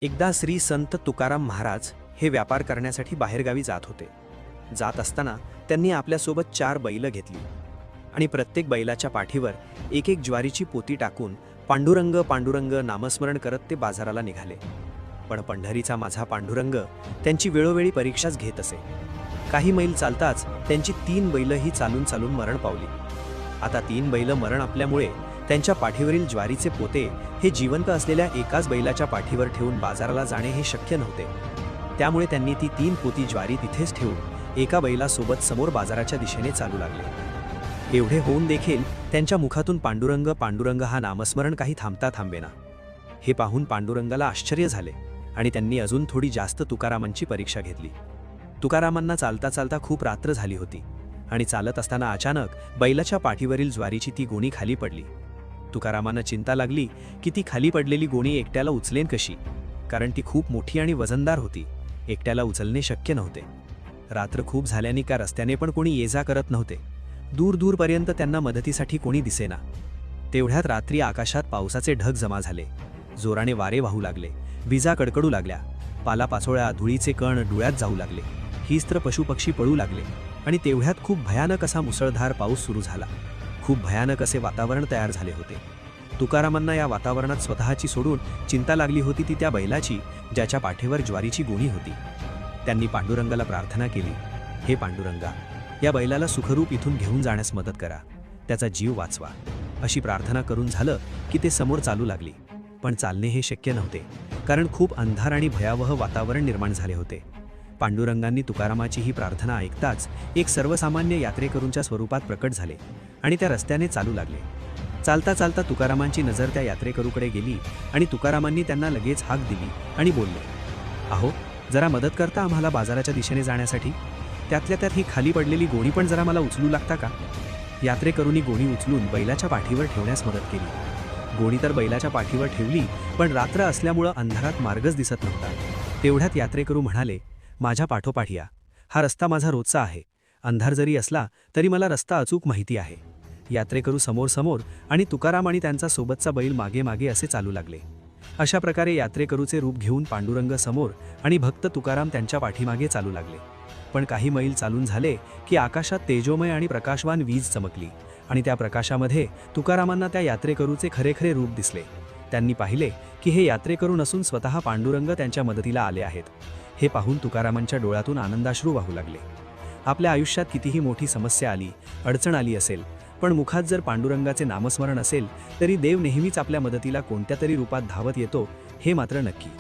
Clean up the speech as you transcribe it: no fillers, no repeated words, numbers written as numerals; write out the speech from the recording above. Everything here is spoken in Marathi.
एकदा श्री संत तुकाराम महाराज हे व्यापार करण्यासाठी बाहेरगावी जात होते. जात असताना त्यांनी आपल्यासोबत 4 बैल घेतली आणि प्रत्येक बैलाच्या पाठीवर एक एक ज्वारीची पोती टाकून पांडुरंग पांडुरंग नामस्मरण करत ते बाजाराला निघाले. पण पंढरीचा माझा पांडुरंग त्यांची वेळोवेळी परीक्षाच घेत असे. काही मैल चालताच त्यांची 3 बैलही चालून चालून मरण पावली. आता 3 बैल मरण आपल्यामुळे त्यांच्या पाठीवरील ज्वारीचे पोते हे जिवंत असलेल्या एकाच बैलाच्या पाठीवर ठेवून बाजाराला जाणे हे शक्य नव्हते. त्यामुळे त्यांनी ती 3 पोती ज्वारी तिथेच ठेवून एका बैलासोबत समोर बाजाराच्या दिशेने चालू लागले. एवढे होऊन देखील त्यांच्या मुखातून पांडुरंग पांडुरंग हा नामस्मरण काही थांबता थांबेना. हे पाहून पांडुरंगाला आश्चर्य झाले आणि त्यांनी अजून थोडी जास्त तुकारामांची परीक्षा घेतली. तुकारामांना चालता चालता खूप रात्र झाली होती आणि चालत असताना अचानक बैलाच्या पाठीवरील ज्वारीची ती गोणी खाली पडली. तुकारामांना चिंता लागली की ती खाली पडलेली गोणी एकट्याला उचलेन कशी, कारण ती खूप मोठी आणि वजनदार होती. एकट्याला उचलणे शक्य नव्हते. रात्र खूप झाल्याने का रस्त्याने पण कोणी ये जा करत नव्हते. दूर दूरपर्यंत त्यांना मदतीसाठी कोणी दिसेना. तेवढ्यात रात्री आकाशात पावसाचे ढग जमा झाले. जोराने वारे वाहू लागले, विजा कडकडू लागल्या, पालापाचोळ्या धुळीचे कण डोळ्यात जाऊ लागले, हिस्त्र पशुपक्षी पळू लागले आणि तेवढ्यात खूप भयानक असा मुसळधार पाऊस सुरू झाला. खूप भयानक असे वातावरण तयार झाले होते. तुकारामांना या वातावरणात स्वतःची सोडून चिंता लागली होती ती त्या बैलाची ज्याच्या पाठीवर ज्वारीची गोणी होती. त्यांनी पांडुरंगाला प्रार्थना केली, हे पांडुरंगा, या बैलाला सुखरूप इथून घेऊन जाण्यास मदत करा, त्याचा जीव वाचवा. अशी प्रार्थना करून झालं की ते समोर चालू लागली. पण चालणे हे शक्य नव्हते, कारण खूप अंधार आणि भयावह वातावरण निर्माण झाले होते. पांडुरंगांनी तुकारामाची ही प्रार्थना ऐकताच एक सर्वसामान्य यात्रेकरूंच्या स्वरूपात प्रकट झाले आणि त्या रस्त्याने चालू लागले. चालता चालता तुकारामांची नजर त्या यात्रेकरूकडे गेली आणि तुकारामांनी त्यांना लगेच हाक दिली आणि बोलले, अहो, जरा मदत करता आम्हाला बाजाराच्या दिशेने जाण्यासाठी? त्यातल्या त्यात ही खाली पडलेली गोणी पण जरा मला उचलू लागता का? यात्रेकरूंनी गोणी उचलून बैलाच्या पाठीवर ठेवण्यास मदत केली. गोणी तर बैलाच्या पाठीवर ठेवली, पण रात्र असल्यामुळं अंधारात मार्गच दिसत नव्हता. तेवढ्यात यात्रेकरू म्हणाले, माझ्या पाठोपाठ या, हा रस्ता माझा रोजचा आहे. अंधार जरी असला तरी मला रस्ता अचूक माहिती आहे. यात्रेकरू समोर समोर आणि तुकाराम आणि त्यांचा सोबतचा बैल मागे मागे असे चालू लागले. अशा प्रकारे यात्रेकरूचे रूप घेऊन पांडुरंग समोर आणि भक्त तुकाराम त्यांच्या पाठीमागे चालू लागले. पण काही मैल चालून झाले की आकाशात तेजोमय आणि प्रकाशवान वीज चमकली आणि त्या प्रकाशामध्ये तुकारामांना त्या यात्रेकरूचे खरेखरे रूप दिसले. त्यांनी पाहिले की हे यात्रेकरू नसून स्वतः पांडुरंग त्यांच्या मदतीला आले आहेत. हे पाहून तुकारामांच्या डोळ्यातून आनंदाश्रू वाहू लागले. आपल्या आयुष्यात कितीही मोठी समस्या आली, अडचण आली असेल, पण मुखात जर पांडुरंगाचे नामस्मरण असेल तरी देव नेहमीच आपल्या मदतीला कोणत्या तरी रूपात धावत येतो, हे मात्र नक्की.